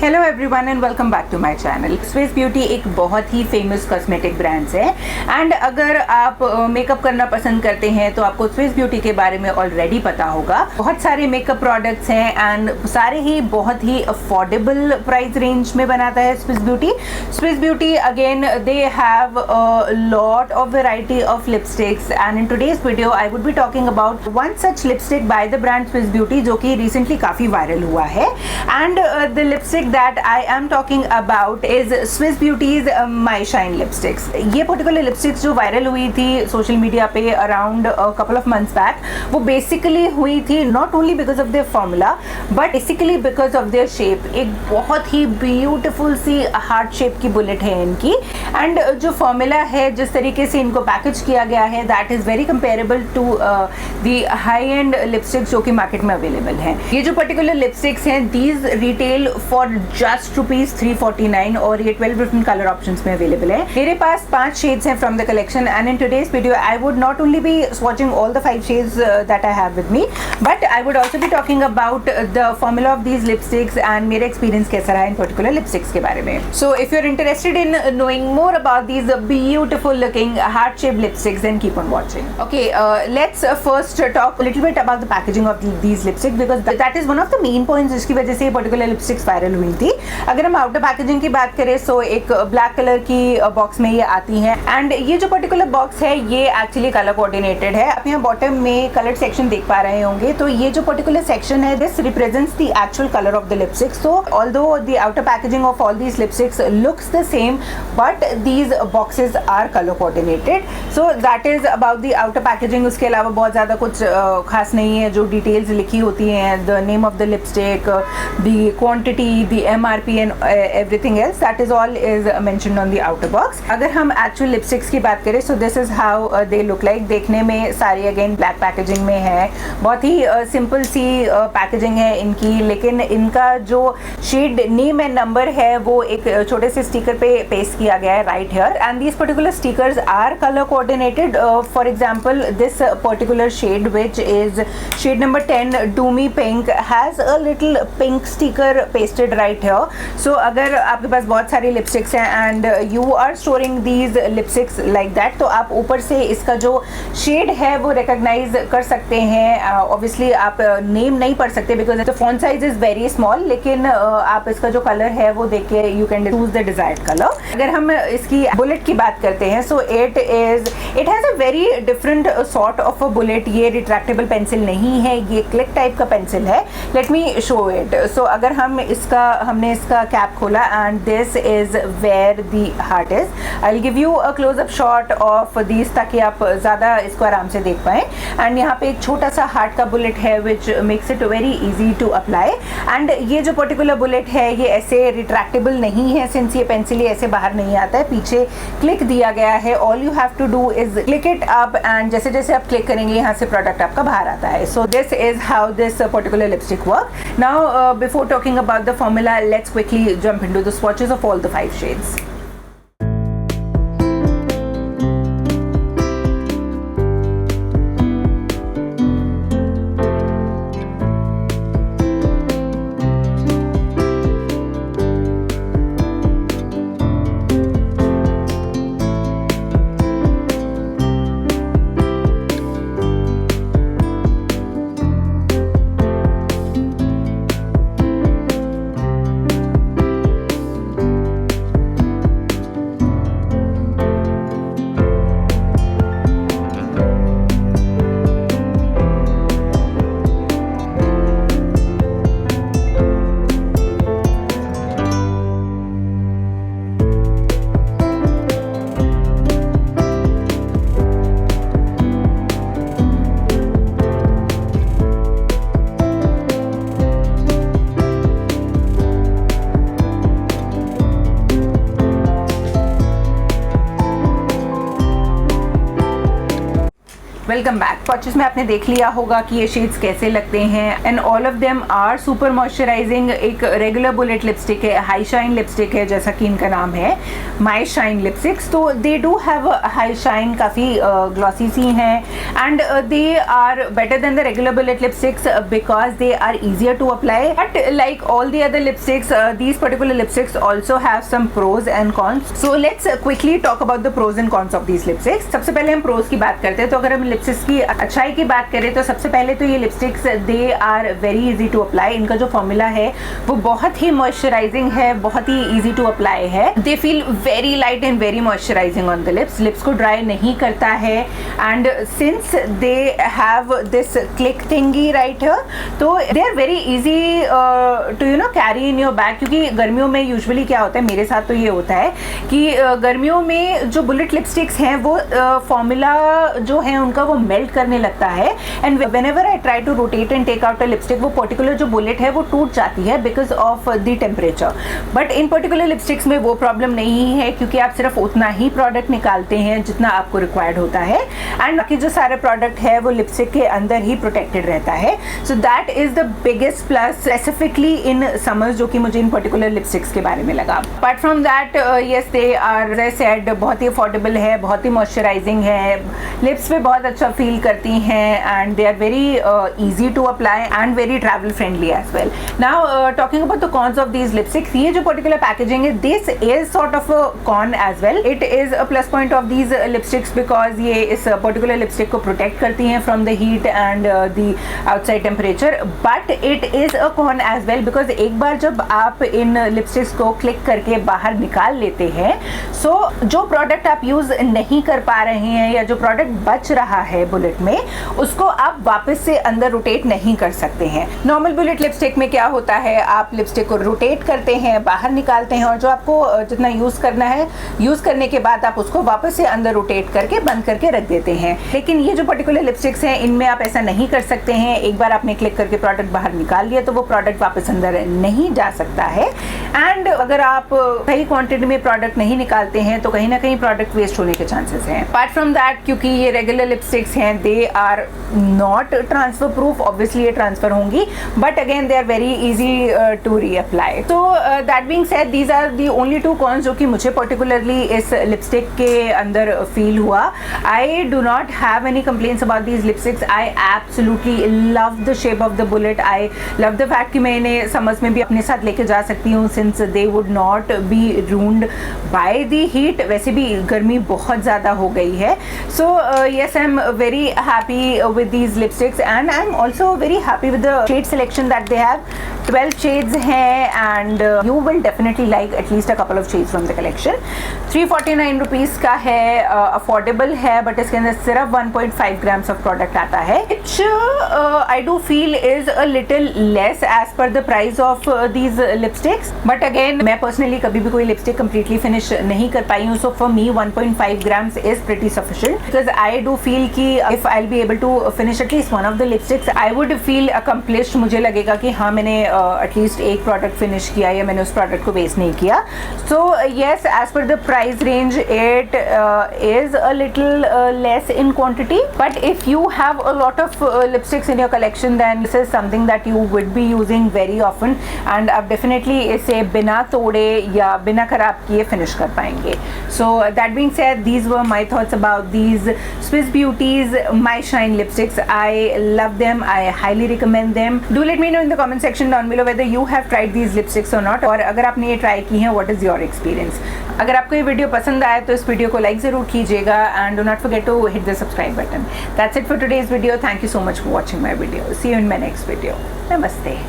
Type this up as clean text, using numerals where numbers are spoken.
Hello everyone and welcome back to my channel. Swiss Beauty एक बहुत ही famous cosmetic brands है and अगर आप मेकअप करना पसंद करते हैं तो आपको स्विस ब्यूटी के बारे में ऑलरेडी पता होगा। बहुत सारे मेकअप प्रोडक्ट्स हैं एंड सारे ही बहुत ही अफोर्डेबल प्राइस रेंज में बनाता है Swiss beauty. Swiss beauty again they have a lot of variety of lipsticks and in today's video I would be talking about one such lipstick by the brand Swiss beauty जो कि recently काफ़ी viral हुआ है and the lipstick that I am talking about is Swiss Beauty's My Shine lipsticks। ये particular lipsticks जो viral हुई थी social media पे around couple of months back, वो बेसिकली हुई थी not only because of their formula but basically because of their shape. एक बहुत ही ब्यूटिफुल सी हार्ट शेप की बुलेट है इनकी एंड जो फॉर्मूला है, जिस तरीके से इनको पैकेज किया गया है, that is very comparable to the high end lipsticks जो कि मार्केट में अवेलेबल हैं। ये जो पर्टिकुलर लिपस्टिक्स हैं दीज रिटेल फॉर जस्ट ₹349 और ये 12 डिफरेंट कलर ऑप्शंस में अवेलेबल है। मेरे पास 5 शेड्स हैं from the collection and in today's video I would not only be swatching all the 5 shades that I have with me but I would also be talking about the formula of these lipsticks and मेरा experience कैसा रहा इन particular lipsticks के बारे में। So if you are interested in knowing more about these beautiful looking heart shape lipsticks then keep on watching. Okay, let's first talk little bit about the packaging of these lipsticks because that is one of the main points जिसकी वजह से ये particular lipsticks viral हुई थी। अगर हम outer packaging की बात करें सो एक ब्लैक कलर की बॉक्स में ये आती हैं एंड ये जो पर्टिकुलर बॉक्स है ये एक्चुअली कलर कोऑर्डिनेटेड है। आप यहाँ बॉटम में कलर सेक्शन देख पा रहे होंगे, तो ये जो पर्टिकुलर सेक्शन है this represents the actual colour of the lipstick. So although the outer packaging of all these lipsticks looks the same but these boxes are colour coordinated. So that is about the outer packaging. उसके अलावा बहुत ज़्यादा कुछ खास नहीं है। जो details लिखी होती हैं, the name of the lipstick, the quantity, the MRP and everything else, that is all is mentioned on the outer box। अगर हम actual lipsticks की बात करें so this is how they look like। देखने में सारी again black packaging में है, बहुत ही simple सी packaging है इनकी, लेकिन इनका जो shade name and number है वो एक छोटे से sticker पे paste किया गया है right here and these particular stickers are color coordinated। For example this particular shade which is shade number 10 Doomy Pink has a little pink sticker pasted right here। सो अगर आपके पास बहुत सारी लिपस्टिक्स हैं and you are storing these lipsticks like that, तो आप ऊपर से इसका जो शेड है वो रिकॉग्नाइज कर सकते हैं। ऑब्वियसली आप नेम नहीं पढ़ सकते because the font size is very small, लेकिन आप इसका जो कलर है वो देख के you can choose the desired colour. अगर हम इसकी बुलेट की बात करते हैं so it has a very different sort of a bullet. ये रिट्रैक्टेबल पेंसिल नहीं है, ये क्लिक टाइप का पेंसिल है। Let me show it. So अगर हमने इसका कैप खोला and this is where the heart is. I will give you a close up shot of these ताकि आप ज़्यादा इसको आराम से देख पाएँ। एंड यहाँ पे एक छोटा सा हार्ट का बुलेट है which makes it very easy to apply and ये जो पर्टिकुलर बुलेट है ये ऐसे रिट्रैक्टेबल नहीं है सिंस ये पेंसिल ही ऐसे बाहर नहीं आता है। पीछे क्लिक दिया गया है, all you have to do is click it up and जैसे जैसे आप क्लिक करेंगे यहाँ से प्रोडक्ट आपका बाहर आता है। So this is how this particular lipstick work. Now before talking about the formula let's quickly jump into the swatches of all the 5 shades। Welcome back. Swatches में आपने देख लिया होगा कि ये शेड्स कैसे लगते हैं and all of them are super moisturising. एक रेगुलर बुलेट लिपस्टिक है, हाई शाइन लिपस्टिक है, जैसा कि इनका नाम है माई शाइन लिपस्टिक्स। तो they do have high shine, काफ़ी ग्लॉसी सी हैं and they are better than the regular bullet lipsticks because they are easier to apply. But like all the other lipsticks, these particular lipsticks also have some pros and cons. So let's quickly talk about the pros and cons of these lipsticks. सबसे पहले हम pros की बात करते हैं। तो अगर हम लिपस्टिक्स की अच्छाई की बात करें तो सबसे पहले तो ये lipsticks they are very easy to apply. इनका जो फॉर्मूला है वो बहुत ही मॉइस्चराइजिंग है, बहुत ही इजी टू अप्लाई है। They feel very light and very moisturising on the lips. Lips को ड्राई नहीं करता है and since they have this click thingy right here, तो they are very easy to you know carry in your bag. क्योंकि गर्मियों में usually क्या होता है, मेरे साथ तो ये होता है कि गर्मियों में जो बुलेट लिपस्टिक्स हैं वो फॉर्मूला जो है उनका वो मेल्ट करने लगता है and whenever I try to rotate and take out a lipstick, वो पर्टिकुलर जो बुलेट है वो टूट जाती है because of the temperature. But इन पर्टिकुलर लिपस्टिक्स में वो प्रॉब्लम नहीं है क्योंकि आप सिर्फ उतना ही प्रोडक्ट निकालते हैं जितना आपको रिक्वायर्ड होता है एंड बाकी जो सारे प्रोडक्ट है वो लिपस्टिक के अंदर ही प्रोटेक्टेड रहता है। सो that is the biggest plus specifically in summers, जो कि मुझे इन पर्टिकुलर लिपस्टिक्स के बारे में लगा। Apart from that yes they are as I said बहुत ही अफोर्डेबल है, बहुत ही मॉइस्चराइजिंग है, लिप्स पे बहुत अच्छा फील करती हैं and they are very easy to apply and very travel friendly as well. Now talking about the cons of these lipsticks, ये जो पर्टिकुलर पैकेजिंग है this is sort of con as well. It is a plus point of these lipsticks because ये इस particular lipstick को protect करती हैं from the heat and the outside temperature. But it is a con as well because एक बार जब आप इन lipsticks को click करके बाहर निकाल लेते हैं, सो जो प्रोडक्ट आप यूज नहीं कर पा रहे हैं या जो प्रोडक्ट बच रहा है बुलेट में, उसको आप वापस से अंदर रोटेट नहीं कर सकते हैं। नॉर्मल बुलेट लिपस्टिक में क्या होता है, आप लिपस्टिक को रोटेट करते हैं, बाहर निकालते हैं और जो आपको जितना यूज करना है, यूज करने के बाद आप उसको वापस से अंदर रोटेट करके बंद करके रख देते हैं। लेकिन ये जो पर्टिकुलर लिपस्टिक्स हैं इनमें आप ऐसा नहीं कर सकते हैं। एक बार आपने क्लिक करके प्रोडक्ट बाहर निकाल लिया तो वो प्रोडक्ट वापस अंदर नहीं जा सकता है एंड अगर आप सही क्वांटिटी में प्रोडक्ट नहीं निकालते हैं तो कहीं ना कहीं प्रोडक्ट वेस्ट होने के चांसेस हैं। अपार्ट फ्रॉम दैट, क्योंकि ये रेगुलर लिपस्टिक्स हैं, they are not transfer proof. Obviously ये ट्रांसफर होंगी but again they are very easy to reapply. तो that being said, these are the only two cons जो कि मुझे पर्टिकुलरली इस लिपस्टिक के अंदर फील हुआ। I do not have any complaints about these lipsticks. I absolutely love the shape of the bullet. I love the fact कि मैं इन्हें समर्स में भी अपने साथ लेके जा सकती हूँ since they would not be ruined by the heat. वैसे भी गर्मी बहुत ज़्यादा हो गई है। सो yes, I'm very happy with these lipsticks and I'm also very happy with the shade selection that they have. 12 shades हैं and you will definitely like at least a couple of shades from the collection. 349 rupees का है, affordable है but इसके अंदर सिर्फ 1.5 grams of product आता है, which I do feel is a little less as per the price of these lipsticks. But again, मैं personally कभी भी कोई lipstick completely finish नहीं कर पाई हूँ, so for me 1.5 grams is pretty sufficient because I do feel कि if I'll be able to finish at least one of the lipsticks, I would feel accomplished. मुझे लगेगा कि हाँ मैंने एटलीस्ट एक प्रोडक्ट फिनिश किया या मैंने उस प्रोडक्ट को वेस्ट नहीं किया। So yes, as per the price range it is a little less in quantity but if you have a lot of lipsticks in your collection then this is something that you would be using very often and आप definitely इसे बिना तोड़े या बिना खराब किए finish कर पाएंगे। So that being said, these were my thoughts about these Swiss Beauty's My Shine lipsticks. I love them. I highly recommend them. Do let me know in the comment section down below whether you have tried these lipsticks or not. और अगर आपने ये try की हैं, what is your experience? अगर आपको ये video पसंद आया तो इस वीडियो को लाइक ज़रूर कीजिएगा and do not forget to hit the subscribe button. That's it for today's video. Thank you so much for watching my video. See you in my next video. Namaste.